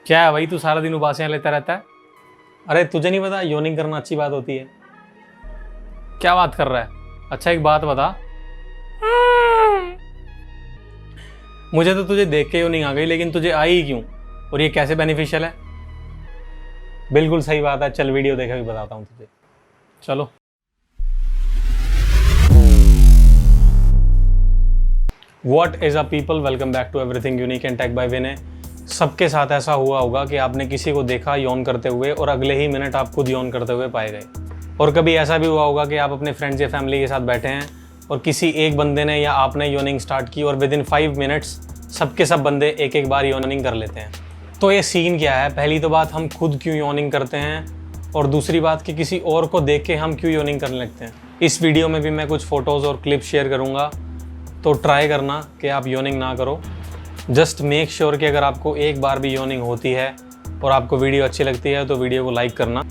क्या है भाई, तू सारा दिन उबासियां लेता रहता है? अरे तुझे नहीं पता योनिंग करना अच्छी बात होती है? क्या बात कर रहा है? अच्छा एक बात बता, मुझे तो तुझे देख के योनिंग आ गई, लेकिन तुझे आई ही क्यों? और ये कैसे बेनिफिशियल है? बिल्कुल सही बात है, चल वीडियो देखा भी बताता हूँ तुझे। चलो। What is up people? Welcome back to Everything Unique and Tech by विनय। सबके साथ ऐसा हुआ होगा कि आपने किसी को देखा यौन करते हुए और अगले ही मिनट आप खुद यौन करते हुए पाए गए। और कभी ऐसा भी हुआ होगा कि आप अपने फ्रेंड्स या फैमिली के साथ बैठे हैं और किसी एक बंदे ने या आपने योनिंग स्टार्ट की और विद इन 5 मिनट्स सबके सब बंदे एक एक बार योनिंग कर लेते हैं। तो ये सीन क्या है? पहली तो बात, हम खुद क्यों योनिंग करते हैं, और दूसरी बात कि किसी और को देख के हम क्यों योनिंग करने लगते हैं। इस वीडियो में भी मैं कुछ फ़ोटोज़ और क्लिप शेयर करूँगा, तो ट्राई करना कि आप योनिंग ना करो। जस्ट मेक श्योर कि अगर आपको एक बार भी योनिंग होती है और आपको वीडियो अच्छी लगती है तो वीडियो को लाइक करना।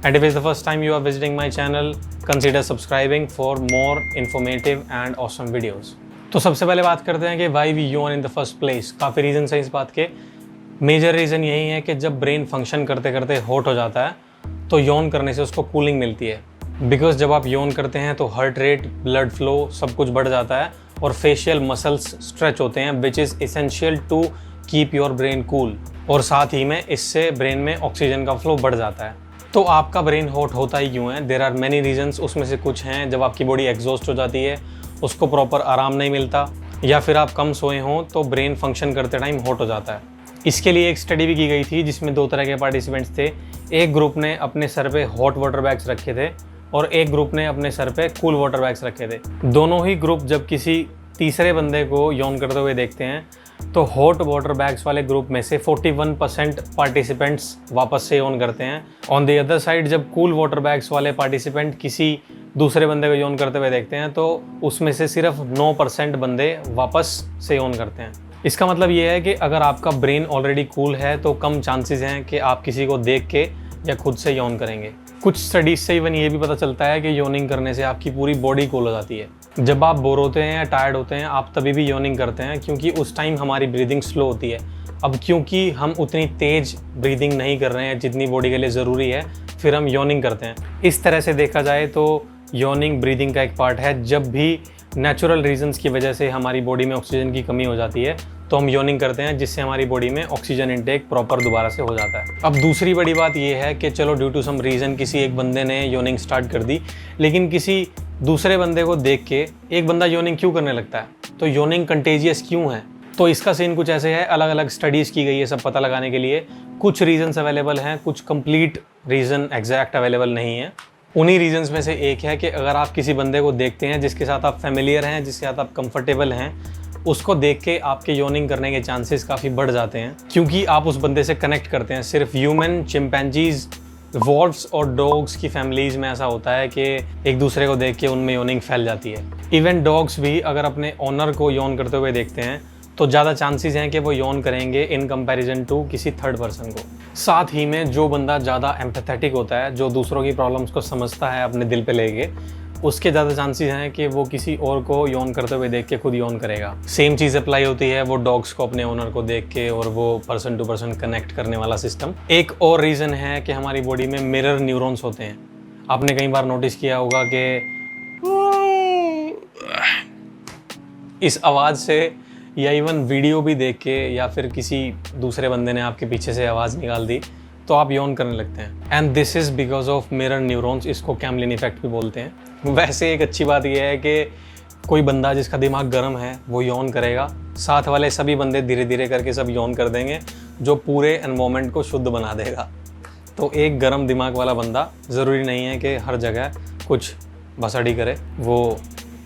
And if is the first time you are visiting my channel, consider subscribing for more informative and awesome videos. तो सबसे पहले बात करते हैं कि why we yawn in the first place. काफ़ी रीज़न है इस बात के। मेजर रीज़न यही है कि जब ब्रेन फंक्शन करते करते हॉट हो जाता है तो योन करने से उसको कूलिंग मिलती है। बिकॉज जब आप योन करते हैं तो हार्ट रेट, ब्लड फ्लो सब कुछ बढ़ जाता है और फेशियल मसल्स स्ट्रेच होते हैं, which is essential to keep your brain cool. और साथ ही में इससे ब्रेन में ऑक्सीजन का फ्लो बढ़ जाता है। तो आपका ब्रेन हॉट होता ही क्यों है? There are many reasons. उसमें से कुछ हैं जब आपकी बॉडी एग्जॉस्ट हो जाती है, उसको प्रॉपर आराम नहीं मिलता, या फिर आप कम सोए हों तो ब्रेन फंक्शन करते टाइम हॉट हो जाता है। इसके लिए एक स्टडी भी की गई थी जिसमें 2 तरह के पार्टिसिपेंट्स थे। एक ग्रुप ने अपने सर पे हॉट वाटर बैग्स रखे थे और एक ग्रुप ने अपने सर पे कूल वाटर बैग्स रखे थे। दोनों ही ग्रुप जब किसी तीसरे बंदे को यौन करते हुए देखते हैं तो हॉट वाटर बैग्स वाले ग्रुप में से 41% पार्टिसिपेंट्स वापस से यौन करते हैं। ऑन द अदर साइड, जब कूल वाटर बैग्स वाले पार्टिसिपेंट किसी दूसरे बंदे को यौन करते हुए देखते हैं तो उसमें से सिर्फ 9% बंदे वापस से यौन करते हैं। इसका मतलब ये है कि अगर आपका ब्रेन ऑलरेडी कूल है तो कम चांसेस हैं कि आप किसी को देख के या खुद से यौन करेंगे। कुछ स्टडीज से इवन ये भी पता चलता है कि योनिंग करने से आपकी पूरी बॉडी कूल हो जाती है। जब आप बोर होते हैं या टायर्ड होते हैं आप तभी भी योनिंग करते हैं, क्योंकि उस टाइम हमारी ब्रीदिंग स्लो होती है। अब क्योंकि हम उतनी तेज ब्रीदिंग नहीं कर रहे हैं जितनी बॉडी के लिए ज़रूरी है, फिर हम योनिंग करते हैं। इस तरह से देखा जाए तो योनिंग ब्रीदिंग का एक पार्ट है। जब भी नेचुरल रीजंस की वजह से हमारी बॉडी में ऑक्सीजन की कमी हो जाती है तो हम योनिंग करते हैं, जिससे हमारी बॉडी में ऑक्सीजन इंटेक प्रॉपर दोबारा से हो जाता है। अब दूसरी बड़ी बात यह है कि चलो ड्यू टू सम रीज़न किसी एक बंदे ने योनिंग स्टार्ट कर दी, लेकिन किसी दूसरे बंदे को देख के एक बंदा योनिंग क्यों करने लगता है? तो योनिंग कंटेजियस क्यों है? तो इसका सीन कुछ ऐसे है। अलग अलग स्टडीज़ की गई है सब पता लगाने के लिए। कुछ रीजन्स अवेलेबल हैं, कुछ कंप्लीट रीज़न एग्जैक्ट अवेलेबल नहीं है। उन्हीं रीजंस में से एक है कि अगर आप किसी बंदे को देखते हैं जिसके साथ आप फेमिलियर हैं, जिसके साथ आप कंफर्टेबल हैं, उसको देख के आपके योनिंग करने के चांसेस काफ़ी बढ़ जाते हैं, क्योंकि आप उस बंदे से कनेक्ट करते हैं। सिर्फ ह्यूमन, चिंपैंजीज, वॉल्व्स और डॉग्स की फैमिलीज़ में ऐसा होता है कि एक दूसरे को देख के उनमें योनिंग फैल जाती है। इवन डॉग्स भी अगर अपने ओनर को यौन करते हुए देखते हैं तो ज़्यादा चांसेस हैं कि वो यौन करेंगे इन कंपैरिजन टू किसी थर्ड पर्सन को। साथ ही में जो बंदा ज़्यादा एम्पैथेटिक होता है, जो दूसरों की प्रॉब्लम्स को समझता है अपने दिल पे लेके, उसके ज़्यादा चांसेस हैं कि वो किसी और को यौन करते हुए देख के खुद यौन करेगा। सेम चीज़ अप्लाई होती है वो डॉग्स को अपने ओनर को देख के, और वो पर्सन टू पर्सन कनेक्ट करने वाला सिस्टम। एक और रीज़न है कि हमारी बॉडी में मिरर न्यूरॉन्स होते हैं। आपने कई बार नोटिस किया होगा कि इस आवाज़ से, या इवन वीडियो भी देख के, या फिर किसी दूसरे बंदे ने आपके पीछे से आवाज़ निकाल दी तो आप यौन करने लगते हैं। And this is because of mirror neurons. इसको कैमलिन इफेक्ट भी बोलते हैं। वैसे एक अच्छी बात यह है कि कोई बंदा जिसका दिमाग गर्म है वो यौन करेगा, साथ वाले सभी बंदे धीरे धीरे करके सब यौन कर देंगे, जो पूरे एनवायरनमेंट को शुद्ध बना देगा। तो एक गर्म दिमाग वाला बंदा, ज़रूरी नहीं है कि हर जगह कुछ भसड़ी करे, वो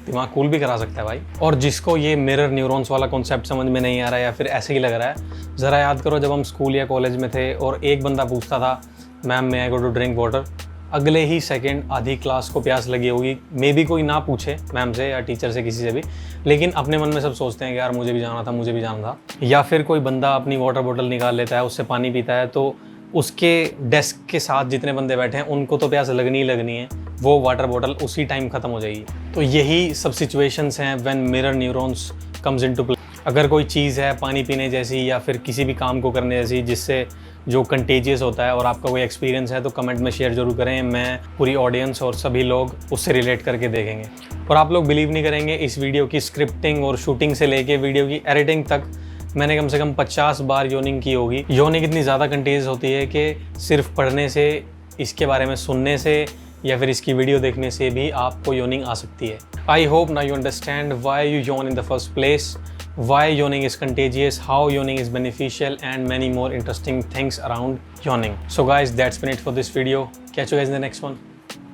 दिमाग कूल भी करा सकता है भाई। और जिसको ये मिरर न्यूरॉन्स वाला कॉन्सेप्ट समझ में नहीं आ रहा है या फिर ऐसे ही लग रहा है, ज़रा याद करो जब हम स्कूल या कॉलेज में थे और एक बंदा पूछता था ma'am may I go to drink water, अगले ही सेकंड आधी क्लास को प्यास लगी होगी। मे बी कोई ना पूछे मैम से या टीचर से, किसी से भी, लेकिन अपने मन में सब सोचते हैं कि यार मुझे भी जाना था, मुझे भी जाना था। या फिर कोई बंदा अपनी वाटर बॉटल निकाल लेता है, उससे पानी पीता है, तो उसके डेस्क के साथ जितने बंदे बैठे हैं उनको तो प्यास लगनी ही लगनी है, वो वाटर बॉटल उसी टाइम ख़त्म हो जाएगी। तो यही सब सिचुएशंस हैं when mirror neurons comes into play. अगर कोई चीज़ है पानी पीने जैसी या फिर किसी भी काम को करने जैसी जिससे जो कंटेजियस होता है, और आपका कोई एक्सपीरियंस है तो कमेंट में शेयर जरूर करें। मैं, पूरी ऑडियंस और सभी लोग उससे रिलेट करके देखेंगे। और आप लोग बिलीव नहीं करेंगे, इस वीडियो की स्क्रिप्टिंग और शूटिंग से लेके वीडियो की एडिटिंग तक मैंने कम से कम 50 बार योनिंग की होगी। योनिंग इतनी ज़्यादा कंटेजियस होती है कि सिर्फ पढ़ने से, इसके बारे में सुनने से या फिर इसकी वीडियो देखने से भी आपको योनिंग आ सकती है। I hope now you understand why you yawn in the first place, why yawning is contagious, how yawning is beneficial, and many more interesting things around yawning. So guys, that's been it for this video. Catch you guys in the next one.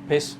Peace.